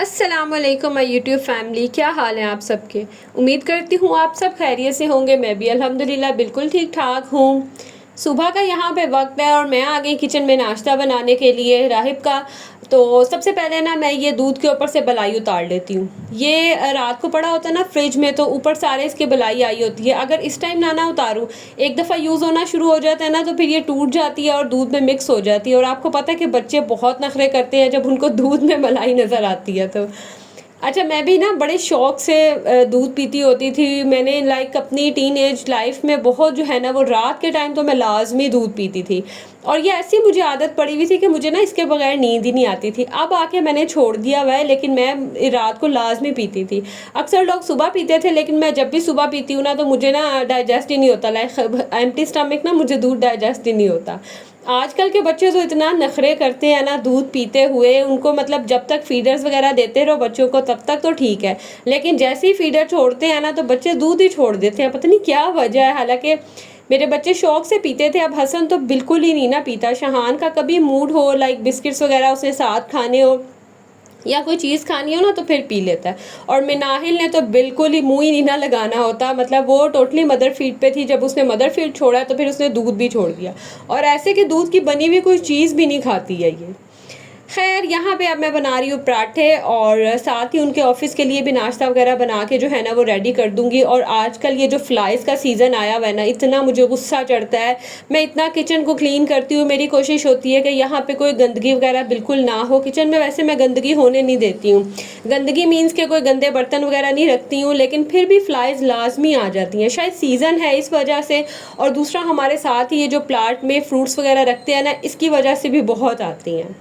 अस्सलामुअलैकुम my YouTube family, क्या हाल है आप सबके। उम्मीद करती हूँ आप सब खैरियत से होंगे। मैं भी अल्हम्दुलिल्लाह बिल्कुल ठीक ठाक हूँ। सुबह का यहाँ पे वक्त है और मैं आ गई किचन में नाश्ता बनाने के लिए राहिब का। तो सबसे पहले ना मैं ये दूध के ऊपर से बलाई उतार लेती हूँ। ये रात को पड़ा होता है ना फ्रिज में, तो ऊपर सारे इसके बलाई आई होती है। अगर इस टाइम ना उतारूँ, एक दफ़ा यूज़ होना शुरू हो जाता है ना, तो फिर ये टूट जाती है और दूध में मिक्स हो जाती है। और आपको पता है कि बच्चे बहुत नखरे करते हैं जब उनको दूध में मलाई नज़र आती है तो। अच्छा, मैं भी ना बड़े शौक से दूध पीती होती थी। मैंने लाइक अपनी टीन एज लाइफ में बहुत जो है ना, वो रात के टाइम तो मैं लाजमी दूध पीती थी। और ये ऐसी मुझे आदत पड़ी हुई थी कि मुझे ना इसके बगैर नींद ही नहीं आती थी। अब आके मैंने छोड़ दिया हुआ है, लेकिन मैं रात को लाजमी पीती थी। अक्सर लोग सुबह पीते थे, लेकिन मैं जब भी सुबह पीती हूँ ना, तो मुझे ना डाइजेस्ट ही नहीं होता। लाइक एम्प्टी स्टमक ना मुझे दूध डाइजेस्ट ही नहीं होता। आजकल के बच्चे तो इतना नखरे करते हैं ना दूध पीते हुए। उनको मतलब जब तक फीडर्स वगैरह देते रहो बच्चों को तब तक तो ठीक है, लेकिन जैसे ही फीडर छोड़ते हैं ना तो बच्चे दूध ही छोड़ देते हैं। पता नहीं क्या वजह है। हालांकि मेरे बच्चे शौक से पीते थे। अब हसन तो बिल्कुल ही नहीं ना पीता। शहान का कभी मूड हो, लाइक बिस्किट्स वगैरह उसने साथ खाने हो या कोई चीज़ खानी हो ना, तो फिर पी लेता है। और मिनाहिल ने तो बिल्कुल ही मुंह ही नहीं ना लगाना होता। मतलब वो टोटली मदर फीड पे थी। जब उसने मदर फीड छोड़ा तो फिर उसने दूध भी छोड़ दिया। और ऐसे कि दूध की बनी हुई कोई चीज़ भी नहीं खाती है ये। खैर, यहाँ पे अब मैं बना रही हूँ पराठे, और साथ ही उनके ऑफिस के लिए भी नाश्ता वगैरह बना के जो है ना वो रेडी कर दूंगी। और आजकल ये जो फ्लाइज़ का सीज़न आया हुआ है ना, इतना मुझे गुस्सा चढ़ता है। मैं इतना किचन को क्लीन करती हूँ, मेरी कोशिश होती है कि यहाँ पे कोई गंदगी वगैरह बिल्कुल ना हो। किचन में वैसे मैं गंदगी होने नहीं देती हूँ। गंदगी मीन्स के कोई गंदे बर्तन वगैरह नहीं रखती हूँ, लेकिन फिर भी फ्लाइज़ लाजमी आ जाती हैं। शायद सीज़न है इस वजह से, और दूसरा हमारे साथ ही ये जो प्लांट में फ्रूट्स वगैरह रखते हैं ना, इसकी वजह से भी बहुत आती हैं।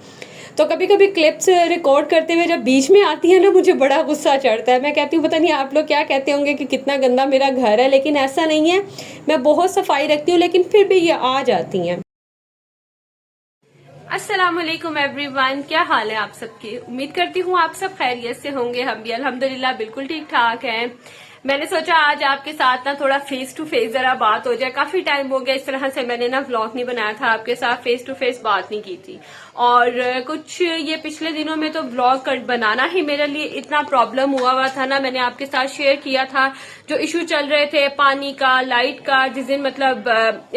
तो कभी कभी क्लिप्स रिकॉर्ड करते हुए जब बीच में आती है ना, मुझे बड़ा गुस्सा चढ़ता है। मैं कहती हूँ पता नहीं आप लोग क्या कहते होंगे कि कितना गंदा मेरा घर है, लेकिन ऐसा नहीं है। मैं बहुत सफाई रखती हूँ, लेकिन फिर भी ये आ जाती हैं। अस्सलाम वालेकुम एवरीवन, क्या हाल है आप सबके। उम्मीद करती हूँ आप सब खैरियत से होंगे। हम भी अल्हम्दुलिल्लाह बिल्कुल ठीक ठाक हैं। मैंने सोचा आज आपके साथ ना थोड़ा फेस टू फेस जरा बात हो जाए। काफी टाइम हो गया इस तरह से मैंने ना व्लॉग नहीं बनाया था, आपके साथ फेस टू फेस बात नहीं की थी। और कुछ ये पिछले दिनों में तो व्लॉग बनाना ही मेरे लिए इतना प्रॉब्लम हुआ था ना। मैंने आपके साथ शेयर किया था जो इशू चल रहे थे पानी का, लाइट का। जिस दिन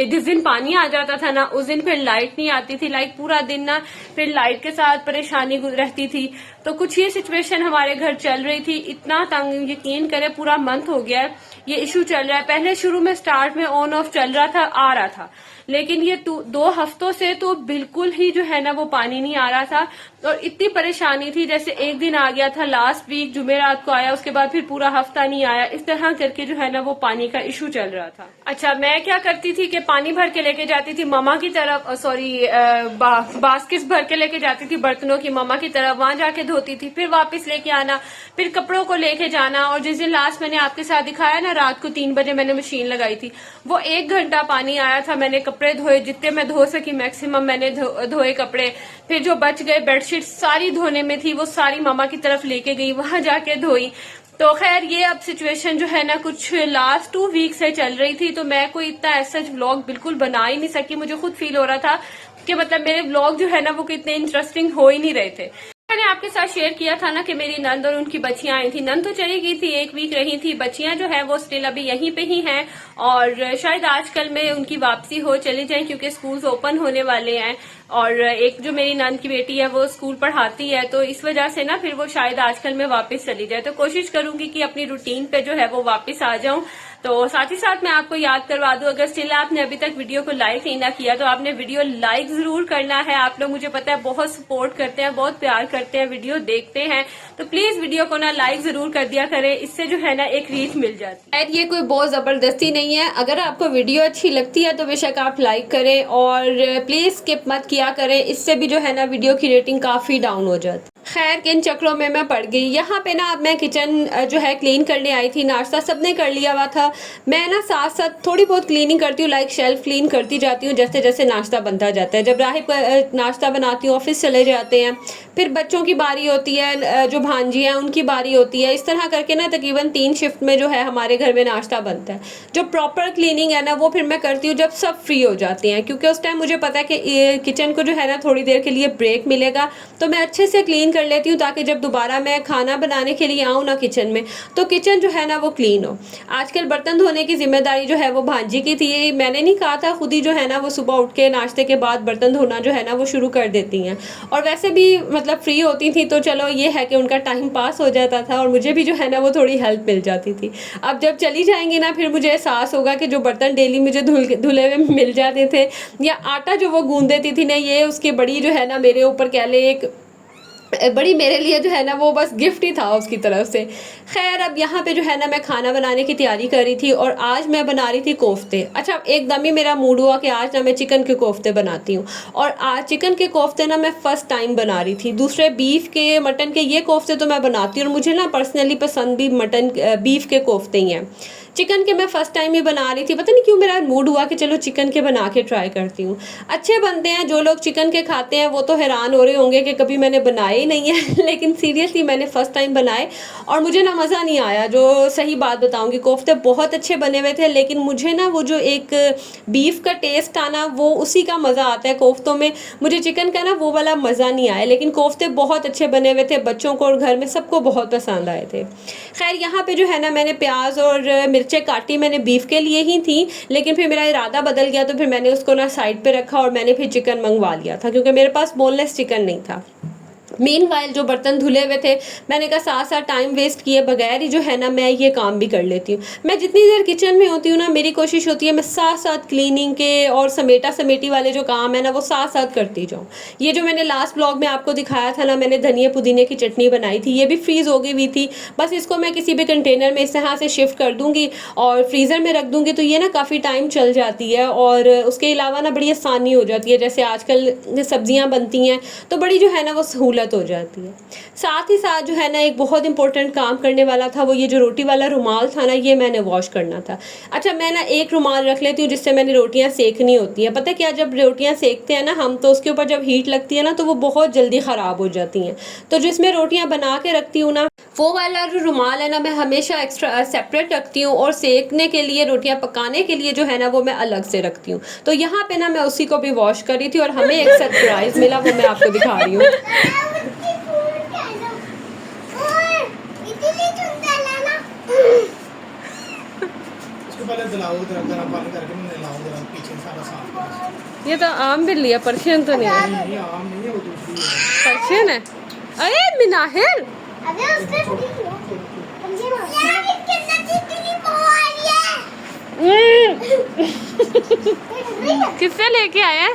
जिस दिन पानी आ जाता था ना, उस दिन फिर लाइट नहीं आती थी। लाइक पूरा दिन ना फिर लाइट के साथ परेशानी रहती थी। तो कुछ ये सिचुएशन हमारे घर चल रही थी। इतना तंग, यकीन करें पूरा मंथ हो गया है ये इशू चल रहा है। पहले शुरू में स्टार्ट में ऑन ऑफ चल रहा था, आ रहा था, लेकिन ये 2 हफ्तों से तो बिल्कुल ही जो है ना वो पानी नहीं आ रहा था। और इतनी परेशानी थी, जैसे एक दिन आ गया था लास्ट वीक जुमेरात को आया, उसके बाद फिर पूरा हफ्ता नहीं आया। इस तरह करके जो है ना वो पानी का इशू चल रहा था। अच्छा, मैं क्या करती थी कि पानी भर के लेके जाती थी मामा की तरफ, बास्केट्स भर के लेके जाती थी बर्तनों की मामा की तरफ, वहां जाके धोती थी, फिर वापस लेके आना, फिर कपड़ों को लेके जाना। और जिस दिन लास्ट मैंने आपके साथ दिखाया ना, रात को 3 बजे मैंने मशीन लगाई थी, वो 1 घंटा पानी आया था। मैंने कपड़े धोए, जितने मैं धो सकी मैक्सिमम मैंने धोए कपड़े। फिर जो बच गए बेडशीट सारी धोने में थी, वो सारी मामा की तरफ लेके गई, वहां जाके धोई। तो खैर ये अब सिचुएशन जो है ना कुछ लास्ट 2 वीक से चल रही थी। तो मैं कोई इतना ऐसा व्लॉग बिल्कुल बना ही नहीं सकी। मुझे खुद फील हो रहा था कि मतलब मेरे व्लॉग जो है ना वो कितने इंटरेस्टिंग हो ही नहीं रहे थे। मैंने आपके साथ शेयर किया था ना कि मेरी नंद और उनकी बच्चियां आई थी। नंद तो चली गई थी, 1 वीक रही थी। बच्चियां जो है वो स्टिल अभी यहीं पे ही हैं, और शायद आजकल में उनकी वापसी हो, चली जाए, क्योंकि स्कूल्स ओपन होने वाले हैं। और एक जो मेरी नंद की बेटी है वो स्कूल पढ़ाती है, तो इस वजह से ना फिर वो शायद आजकल में वापस चली जाए। तो कोशिश करूंगी कि अपनी रूटीन पे जो है वो वापस आ जाऊं। तो साथ ही साथ मैं आपको याद करवा दूं, अगर स्टिल आपने अभी तक वीडियो को लाइक नहीं ना किया तो आपने वीडियो लाइक जरूर करना है। आप लोग मुझे पता है बहुत सपोर्ट करते हैं, बहुत प्यार करते हैं, वीडियो देखते हैं, तो प्लीज वीडियो को ना लाइक जरूर कर दिया करें। इससे जो है ना एक रीच मिल जाती है। ये कोई बहुत जबरदस्ती नहीं है। अगर आपको वीडियो अच्छी लगती है तो बेशक आप लाइक करें, और प्लीज स्किप मत किया करें। इससे भी जो है ना वीडियो की रेटिंग काफी डाउन हो जाती है। खैर, किन चक्रों में मैं पड़ गई। यहाँ पे ना अब मैं किचन जो है क्लीन करने आई थी। नाश्ता सबने कर लिया हुआ था। मैं ना साथ साथ थोड़ी बहुत क्लीनिंग करती हूँ, लाइक शेल्फ क्लीन करती जाती हूँ जैसे जैसे नाश्ता बनता जाता है। जब राहिब का नाश्ता बनाती हूँ, ऑफिस चले जाते हैं, फिर बच्चों की बारी होती है, जो भांजी हैं उनकी बारी होती है। इस तरह करके ना तकरीबन 3 शिफ्ट में जो है हमारे घर में नाश्ता बनता है। जो प्रॉपर क्लीनिंग है ना वो फिर मैं करती हूँ जब सब फ्री हो जाते हैं, क्योंकि उस टाइम मुझे पता है कि किचन को जो है ना थोड़ी देर के लिए ब्रेक मिलेगा, तो मैं अच्छे से क्लीन कर लेती हूँ ताकि जब दोबारा मैं खाना बनाने के लिए आऊँ ना किचन में, तो किचन जो है ना वो क्लीन हो। आजकल बर्तन धोने की जिम्मेदारी जो है वो भांजी की थी, मैंने नहीं कहा था, खुद ही जो है ना वो सुबह उठ के नाश्ते के बाद बर्तन धोना जो है ना वो शुरू कर देती हैं। और वैसे भी मतलब फ्री होती थी तो चलो ये है कि उनका टाइम पास हो जाता था और मुझे भी जो है ना वो थोड़ी हेल्प मिल जाती थी। अब जब चली जाएंगी ना फिर मुझे एहसास होगा कि जो बर्तन डेली मुझे धुले हुए मिल जाते थे, या आटा जो वो गूंद देती थी ना, ये उसकी बड़ी जो है ना मेरे ऊपर कह ले एक बड़ी मेरे लिए जो है ना वो बस गिफ्ट ही था उसकी तरफ से। खैर अब यहाँ पे जो है ना मैं खाना बनाने की तैयारी कर रही थी और आज मैं बना रही थी कोफ्ते। अच्छा, एकदम ही मेरा मूड हुआ कि आज ना मैं चिकन के कोफ्ते बनाती हूँ, और आज चिकन के कोफ्ते ना मैं फ़र्स्ट टाइम बना रही थी। दूसरे बीफ के, मटन के ये कोफ्ते तो मैं बनाती हूँ और मुझे ना पर्सनली पसंद भी मटन बीफ के कोफ्ते ही हैं। चिकन के मैं फ़र्स्ट टाइम ही बना रही थी, पता नहीं क्यों मेरा मूड हुआ कि चलो चिकन के बना के ट्राई करती हूँ। अच्छे बनते हैं, जो लोग चिकन के खाते हैं वो तो हैरान हो रहे होंगे कि कभी मैंने बनाए ही नहीं है लेकिन सीरियसली मैंने फ़र्स्ट टाइम बनाए और मुझे ना मज़ा नहीं आया। जो सही बात बताऊँगी, कोफ्ते बहुत अच्छे बने हुए थे, लेकिन मुझे ना वो जो एक बीफ का टेस्ट आना वो उसी का मज़ा आता है कोफ्तों में, मुझे चिकन का ना वो वाला मज़ा नहीं आया। लेकिन कोफ्ते बहुत अच्छे बने हुए थे, बच्चों को और घर में सबको बहुत पसंद आए थे। खैर यहाँ पे जो है ना मैंने प्याज और मिर्चें काटी, मैंने बीफ के लिए ही थी, लेकिन फिर मेरा इरादा बदल गया तो फिर मैंने उसको ना साइड पे रखा और मैंने फिर चिकन मंगवा लिया था क्योंकि मेरे पास बोनलेस चिकन नहीं था। मीनवाइल जो बर्तन धुले हुए थे, मैंने कहा साथ साथ टाइम वेस्ट किए बगैर ही जो है ना मैं ये काम भी कर लेती हूँ। मैं जितनी देर किचन में होती हूँ ना, मेरी कोशिश होती है मैं साथ साथ क्लीनिंग के और समेटा समेटी वाले जो काम है ना वो साथ साथ करती जाऊँ। ये जो मैंने लास्ट ब्लॉग में आपको दिखाया था ना, मैंने धनिया पुदीने की चटनी बनाई थी, ये भी फ्रीज़ हो गई हुई थी। बस इसको मैं किसी भी कंटेनर में इस तरह से शिफ्ट कर दूँगी और फ्रीज़र में रख दूँगी तो ये ना काफ़ी टाइम चल जाती है और उसके अलावा ना बड़ी आसानी हो जाती है। जैसे आजकल सब्जियाँ बनती हैं तो बड़ी जो है ना वो सहूलत हो जाती है। साथ ही साथ जो है ना एक बहुत इंपॉर्टेंट काम करने वाला था, वो ये जो रोटी वाला रुमाल था ना, ये मैंने वॉश करना था। अच्छा, मैं ना एक रुमाल रख लेती हूँ जिससे मैंने रोटियां सेकनी होती हैं। पता है क्या, जब रोटियां सेकते हैं ना हम, तो उसके ऊपर जब हीट लगती है ना तो वो बहुत जल्दी ख़राब हो जाती हैं। तो जिसमें रोटियां बना के रखती हूँ ना, वो वाला जो रुमाल है ना मैं हमेशा एक्स्ट्रा सेपरेट रखती हूँ और सेकने के लिए, रोटियां पकाने के लिए जो है ना वो मैं अलग से रखती हूँ। तो यहाँ पे ना मैं उसी को भी वॉश कर रही थी और हमें एक सरप्राइज मिला, वो मैं आपको दिखा रही हूँ। ये तो आम बिल्ली है, पर्शियन तो नहीं है। पर्शियन है। अरे मिनाहिल, किससे लेके आए हैं?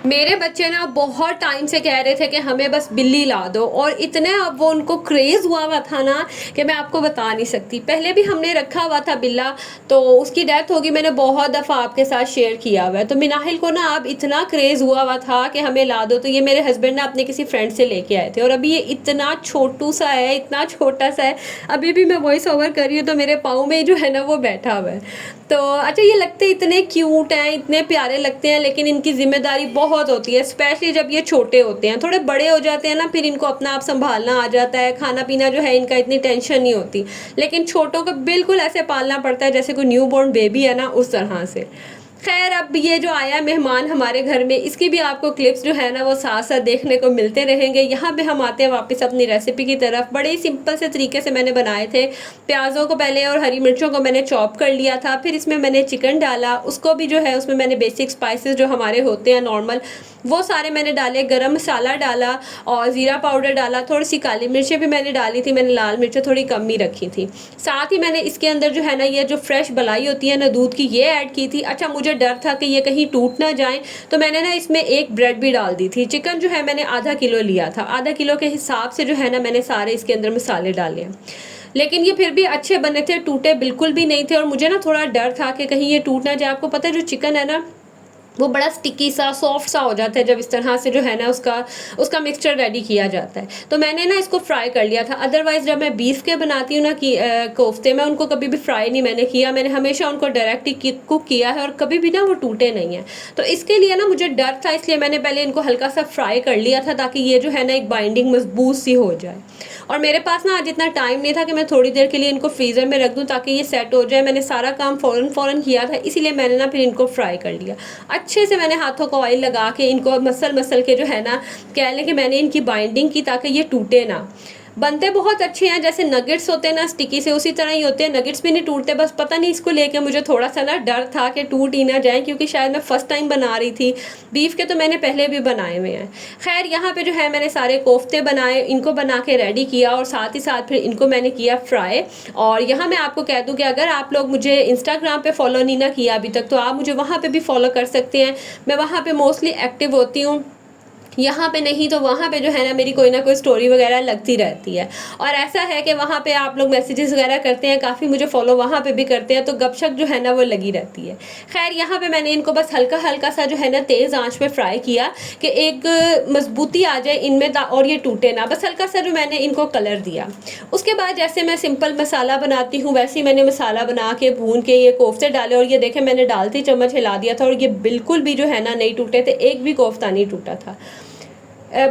मेरे बच्चे ना बहुत टाइम से कह रहे थे कि हमें बस बिल्ली ला दो, और इतने अब वो उनको क्रेज़ हुआ था ना कि मैं आपको बता नहीं सकती। पहले भी हमने रखा हुआ था बिल्ला, तो उसकी डेथ होगी, मैंने बहुत दफ़ा आपके साथ शेयर किया हुआ है। तो मिनाहिल को ना अब इतना क्रेज़ हुआ था कि हमें ला दो, तो ये मेरे हस्बैंड ना अपने किसी फ्रेंड से लेके आए थे और अभी ये इतना छोटू सा है, इतना छोटा सा है। अभी भी मैं वॉइस ओवर कर रही हूँ तो मेरे पाँव में जो है ना वो बैठा हुआ है। तो अच्छा, ये लगते इतने क्यूट हैं, इतने प्यारे लगते हैं, लेकिन इनकी जिम्मेदारी बहुत होती है, स्पेशली जब ये छोटे होते हैं। थोड़े बड़े हो जाते हैं ना फिर इनको अपना आप संभालना आ जाता है, खाना पीना जो है इनका इतनी टेंशन नहीं होती, लेकिन छोटों को बिल्कुल ऐसे पालना पड़ता है जैसे कोई न्यू बॉर्न बेबी है ना, उस तरह से। खैर अब ये जो आया मेहमान हमारे घर में, इसकी भी आपको क्लिप्स जो है ना वो साथ साथ देखने को मिलते रहेंगे। यहाँ पे हम आते हैं वापस अपनी रेसिपी की तरफ। बड़े ही सिंपल से तरीके से मैंने बनाए थे। प्याज़ों को पहले और हरी मिर्चों को मैंने चॉप कर लिया था, फिर इसमें मैंने चिकन डाला, उसको भी जो है उसमें मैंने बेसिक स्पाइसेस जो हमारे होते हैं नॉर्मल, वो सारे मैंने डाले, गरम मसाला डाला और ज़ीरा पाउडर डाला, थोड़ी सी काली मिर्चें भी मैंने डाली थी, मैंने लाल मिर्चें थोड़ी कम ही रखी थी। साथ ही मैंने इसके अंदर जो है ना ये जो फ्रेश मलाई होती है ना दूध की, ये ऐड की थी। अच्छा, मुझे डर था कि ये कहीं टूट ना जाए तो मैंने ना इसमें एक ब्रेड भी डाल दी थी। चिकन जो है मैंने आधा किलो लिया था, आधा किलो के हिसाब से जो है ना मैंने सारे इसके अंदर मसाले डाले हैं, लेकिन ये फिर भी अच्छे बने थे, टूटे बिल्कुल भी नहीं थे। और मुझे ना थोड़ा डर था कि कहीं ये टूट ना जाए। आपको पता है जो चिकन है ना वो बड़ा स्टिकी सा, सॉफ्ट सा हो जाता है जब इस तरह से जो है ना उसका मिक्सचर रेडी किया जाता है। तो मैंने ना इसको फ्राई कर लिया था। अदरवाइज़ जब मैं बीफ के बनाती हूँ ना कि कोफ्ते में, उनको कभी भी फ्राई नहीं मैंने किया, मैंने हमेशा उनको डायरेक्ट ही कुक किया है और कभी भी ना वो टूटे नहीं है। तो इसके लिए ना मुझे डर था, इसलिए मैंने पहले इनको हल्का सा फ्राई कर लिया था ताकि ये जो है ना एक बाइंडिंग मजबूत सी हो जाए। और मेरे पास ना आज इतना टाइम नहीं था कि मैं थोड़ी देर के लिए इनको फ्रीज़र में रख दूँ ताकि ये सेट हो जाए। मैंने सारा काम फ़ौरन किया था, इसीलिए मैंने ना फिर इनको फ्राई कर लिया। अच्छे से मैंने हाथों को ऑयल लगा के इनको मसल के जो है ना, कह लें कि मैंने इनकी बाइंडिंग की ताकि ये टूटे ना। बनते बहुत अच्छे हैं, जैसे नगेट्स होते हैं ना स्टिकी से, उसी तरह ही होते हैं। नगेट्स भी नहीं टूटते, बस पता नहीं इसको लेके मुझे थोड़ा सा ना डर था कि टूट ही ना जाए, क्योंकि शायद मैं फर्स्ट टाइम बना रही थी। बीफ के तो मैंने पहले भी बनाए हुए हैं। खैर यहाँ पे जो है मैंने सारे कोफ्ते बनाए, इनको बना के रेडी किया और साथ ही साथ फिर इनको मैंने किया फ्राई। और यहाँ मैं आपको कह दूँ कि अगर आप लोग मुझे इंस्टाग्राम पे फॉलो नहीं ना किया अभी तक, तो आप मुझे वहाँ पे भी फॉलो कर सकते हैं। मैं वहाँ पे मोस्टली एक्टिव होती हूँ, यहाँ पे नहीं तो वहाँ पे जो है ना मेरी कोई ना कोई स्टोरी वगैरह लगती रहती है। और ऐसा है कि वहाँ पे आप लोग मैसेजेस वगैरह करते हैं, काफ़ी मुझे फॉलो वहाँ पे भी करते हैं, तो गपशप जो है ना वो लगी रहती है। खैर यहाँ पे मैंने इनको बस हल्का हल्का सा जो है ना तेज़ आंच पे फ्राई किया कि एक मजबूती आ जाए इनमें और ये टूटे ना, बस हल्का सा जो मैंने इनको कलर दिया। उसके बाद जैसे मैं सिंपल मसाला बनाती हूँ वैसे ही मैंने मसाला बना के भून के ये कोफ्ते डाले, और ये देखें मैंने डालती चम्मच हिला दिया था और ये बिल्कुल भी जो है ना नहीं टूटे थे, एक भी कोफ्ता नहीं टूटा था।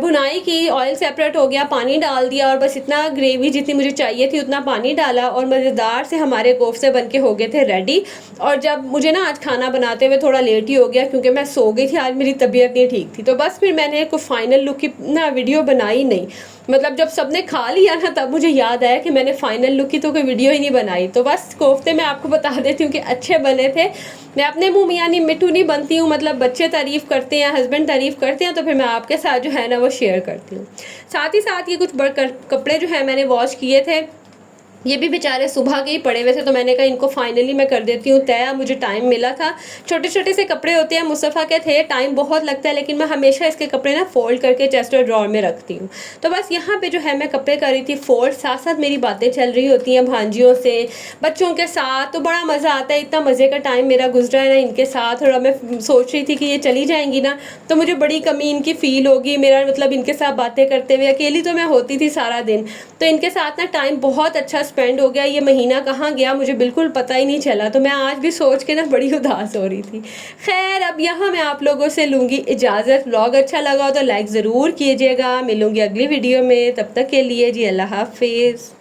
भुनाई की, ऑयल सेपरेट हो गया, पानी डाल दिया और बस इतना ग्रेवी जितनी मुझे चाहिए थी उतना पानी डाला और मज़ेदार से हमारे कोफ्ते बन के हो गए थे रेडी। और जब मुझे ना आज खाना बनाते हुए थोड़ा लेट ही हो गया क्योंकि मैं सो गई थी, आज मेरी तबीयत नहीं ठीक थी, तो बस फिर मैंने कोई फाइनल लुक की ना वीडियो बनाई नहीं। मतलब जब सबने खा लिया ना तब मुझे याद आया कि मैंने फाइनल लुक की तो कोई वीडियो ही नहीं बनाई। तो बस कोफ्ते मैं आपको बता देती हूँ कि अच्छे बने थे। मैं अपने मुँह में यानी मिट्टू नहीं बनती हूँ, मतलब बच्चे तारीफ़ करते हैं, हस्बैंड तारीफ़ करते हैं, तो फिर मैं आपके साथ जो है ना वो शेयर करती हूँ। साथ ही साथ ये कुछ बड़े कपड़े जो है मैंने वॉश किए थे, ये भी बेचारे सुबह के ही पड़े हुए थे, तो मैंने कहा इनको फाइनली मैं कर देती हूँ तय, मुझे टाइम मिला था। छोटे छोटे से कपड़े होते हैं, मुस्तफ़ा के थे, टाइम बहुत लगता है, लेकिन मैं हमेशा इसके कपड़े ना फोल्ड करके चेस्ट और ड्रॉर में रखती हूँ। तो बस यहाँ पे जो है मैं कपड़े कर रही थी फोल्ड, साथ साथ मेरी बातें चल रही होती हैं भांजियों से, बच्चों के साथ, तो बड़ा मज़ा आता है। इतना मज़े का टाइम मेरा गुजरा है ना इनके साथ, और मैं सोच रही थी कि ये चली जाएंगी ना तो मुझे बड़ी कमी इनकी फ़ील होगी, मेरा मतलब इनके साथ बातें करते हुए। अकेली तो मैं होती थी सारा दिन, तो इनके साथ ना टाइम बहुत अच्छा स्पेंड हो गया। ये महीना कहाँ गया मुझे बिल्कुल पता ही नहीं चला, तो मैं आज भी सोच के ना बड़ी उदास हो रही थी। खैर अब यहाँ मैं आप लोगों से लूँगी इजाज़त। व्लॉग अच्छा लगा हो तो लाइक ज़रूर कीजिएगा। मिलूँगी अगली वीडियो में, तब तक के लिए जी अल्लाह हाफिज़।